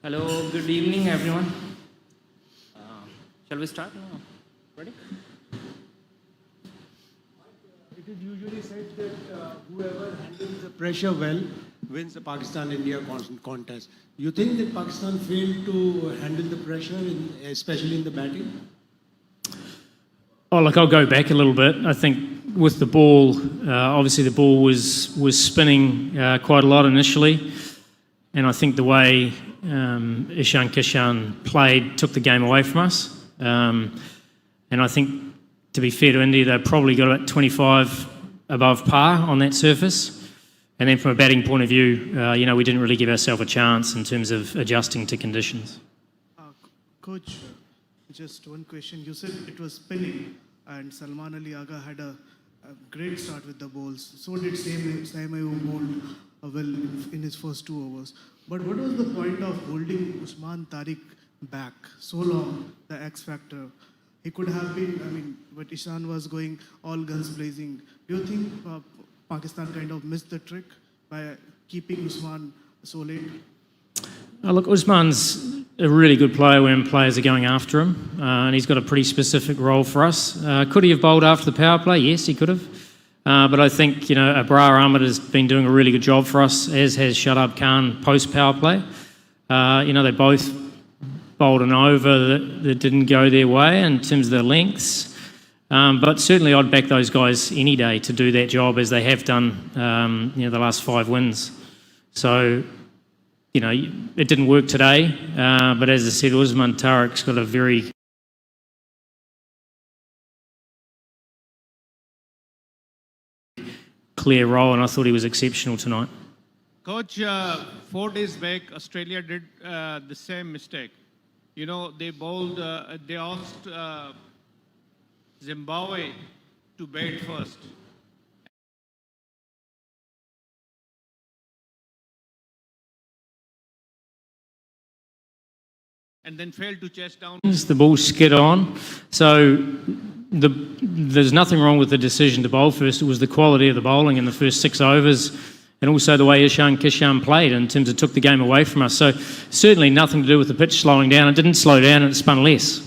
Hello, good evening, everyone. Shall we start now? Ready? It is usually said that whoever handles the pressure well wins the Pakistan-India contest. You think that Pakistan failed to handle the pressure, especially in the batting? Oh, look, I'll go back a little bit. I think with the ball, obviously the ball was spinning quite a lot initially, and I think the way Ishan Kishan played took the game away from us. And I think, to be fair to India, they probably got about 25 above par on that surface. And then from a batting point of view, we didn't really give ourselves a chance in terms of adjusting to conditions. Coach, just one question. You said it was spinning, and Salman Ali Agha had a great start with the balls. So did Saimai, who bowled well in his first 2 overs. But what was the point of holding Usman Tariq back so long, the X factor? He could have been, but Ishan was going all guns blazing. Do you think Pakistan kind of missed the trick by keeping Usman so late? Look, Usman's a really good player when players are going after him, and he's got a pretty specific role for us. Could he have bowled after the power play? Yes, he could have. But I think, Abrar Ahmed has been doing a really good job for us, as has Shadab Khan post-power play. They both bowled an over that didn't go their way in terms of their lengths. But certainly I'd back those guys any day to do that job as they have done, the last 5 wins. So, it didn't work today. But as I said, Usman Tariq's got a very clear role, and I thought he was exceptional tonight. Coach, 4 days back, Australia did the same mistake. They bowled, they asked Zimbabwe to bat first. And then failed to chase down. The ball skid on. So there's nothing wrong with the decision to bowl first. It was the quality of the bowling in the first 6 overs, and also the way Ishan Kishan played in terms of took the game away from us. So certainly nothing to do with the pitch slowing down. It didn't slow down, and it spun less.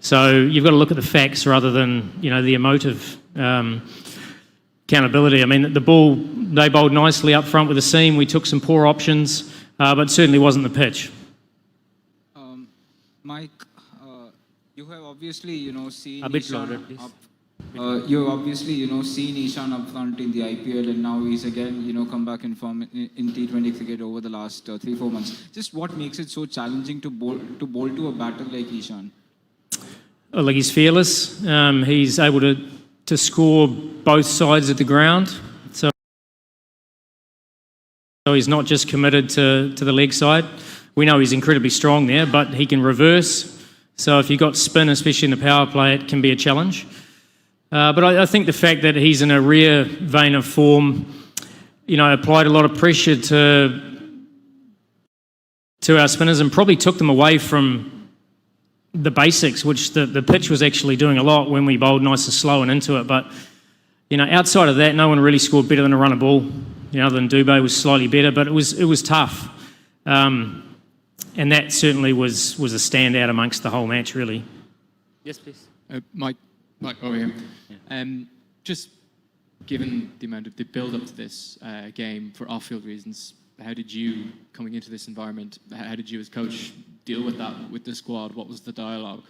So you've got to look at the facts rather than the emotive accountability. The ball, they bowled nicely up front with the seam. We took some poor options, but certainly wasn't the pitch. Mike, you have obviously, seen A bit Ishan louder, please. You've obviously, seen Ishan up front in the IPL, and now he's again, come back in form in T20 cricket over the last 3-4 months. Just what makes it so challenging to bowl to a batter like Ishan? Well, he's fearless. He's able to score both sides of the ground. So he's not just committed to the leg side. We know he's incredibly strong there, but he can reverse. So if you've got spin, especially in the power play, it can be a challenge. But I think the fact that he's in a rare vein of form, applied a lot of pressure to our spinners and probably took them away from the basics, which the pitch was actually doing a lot when we bowled nice and slow and into it. But, outside of that, no one really scored better than a run of ball. Other than Dubé was slightly better, but it was tough. And that certainly was a standout amongst the whole match, really. Yes, please. Mike over here. Just given the amount of the build-up to this game for off-field reasons, how did you, coming into this environment, how did you as coach deal with that with the squad? What was the dialogue?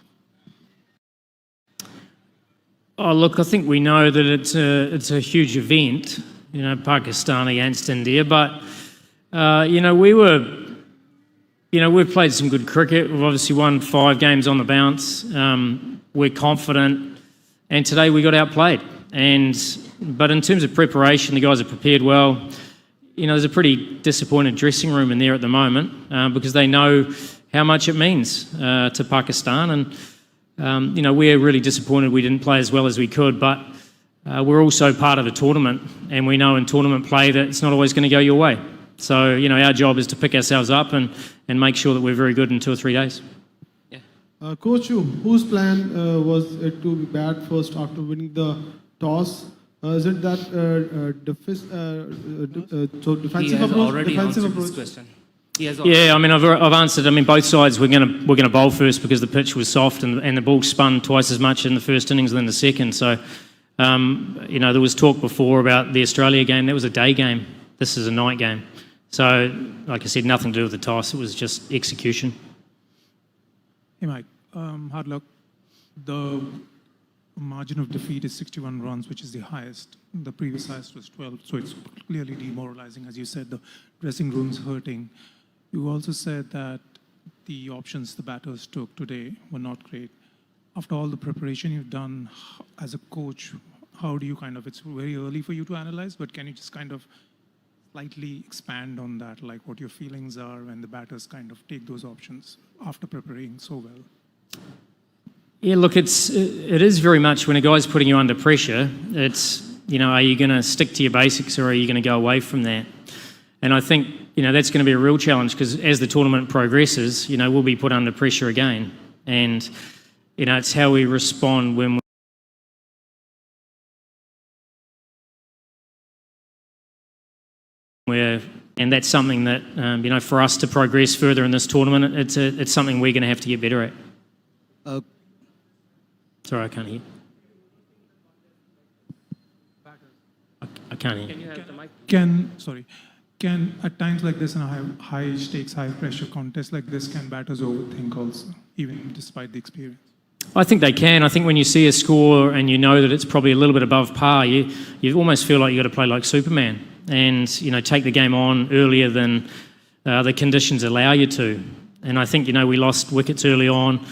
Oh, look, I think we know that it's a huge event, Pakistan against India, but we've played some good cricket. We've obviously won 5 games on the bounce. We're confident, and today we got outplayed. But in terms of preparation, the guys have prepared well. There's a pretty disappointed dressing room in there at the moment because they know how much it means to Pakistan. And, we're really disappointed we didn't play as well as we could, but we're also part of a tournament, and we know in tournament play that it's not always going to go your way. So, our job is to pick ourselves up and make sure that we're very good in 2 or 3 days. Yeah. Coach, whose plan was it to bat first after winning the toss? Is it that defensive He has approach? already Defensive answered approach? this question. He has Yeah, I mean, I've answered. I mean, both sides we're going to bowl first because the pitch was soft and the ball spun twice as much in the first innings than the second. So, there was talk before about the Australia game. That was a day game. This is a night game. So, like I said, nothing to do with the toss. It was just execution. Hey, Mike. Hard luck. The margin of defeat is 61 runs, which is the highest. The previous highest was 12, so it's clearly demoralizing. As you said, the dressing room's hurting. You also said that the options the batters took today were not great. After all the preparation you've done as a coach, how do you it's very early for you to analyze, but can you just slightly expand on that, like what your feelings are when the batters take those options after preparing so well? Yeah, look, it is very much when a guy's putting you under pressure, it's, are you going to stick to your basics or are you going to go away from that? And I think, that's going to be a real challenge because as the tournament progresses, we'll be put under pressure again. And, it's how we respond when and that's something that, for us to progress further in this tournament, it's something we're going to have to get better at. Sorry, I can't hear. I can't hear. Can you have the mic? Can at times like this in a high stakes, high pressure contest like this, can batters overthink also, even despite the experience? I think they can. I think when you see a score and you know that it's probably a little bit above par, you almost feel like you've got to play like Superman and, take the game on earlier than the conditions allow you to. And I think, we lost wickets early on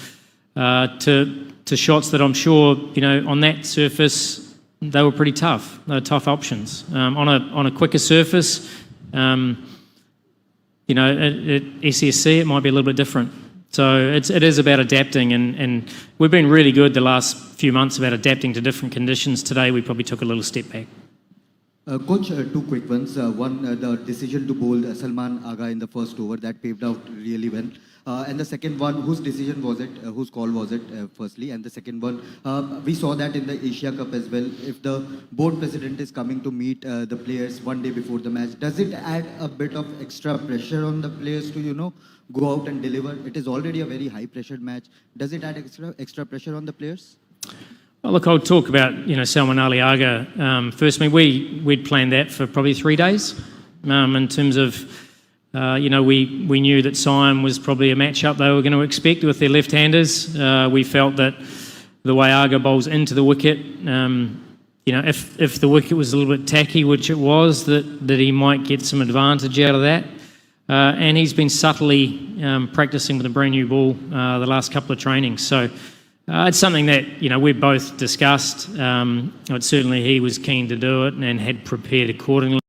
to shots that I'm sure, on that surface, they were pretty tough. They were tough options. On a quicker surface, at SSC, it might be a little bit different. So it is about adapting, and we've been really good the last few months about adapting to different conditions. Today, we probably took a little step back. Coach, two quick ones. One, the decision to bowl Salman Agha in the first over, that paved out really well. And the second one, whose decision was it? Whose call was it, firstly? And the second one, we saw that in the Asia Cup as well. If the board president is coming to meet the players one day before the match, does it add a bit of extra pressure on the players to, go out and deliver? It is already a very high-pressured match. Does it add extra pressure on the players? Well, look, I'll talk about, Salman Ali Agha first. I mean, we'd planned that for probably 3 days in terms of, we knew that Siam was probably a matchup they were going to expect with their left-handers. We felt that the way Agha bowls into the wicket, if the wicket was a little bit tacky, which it was, that he might get some advantage out of that. And he's been subtly practicing with a brand new ball the last couple of trainings. So it's something that, we've both discussed. Certainly he was keen to do it and had prepared accordingly.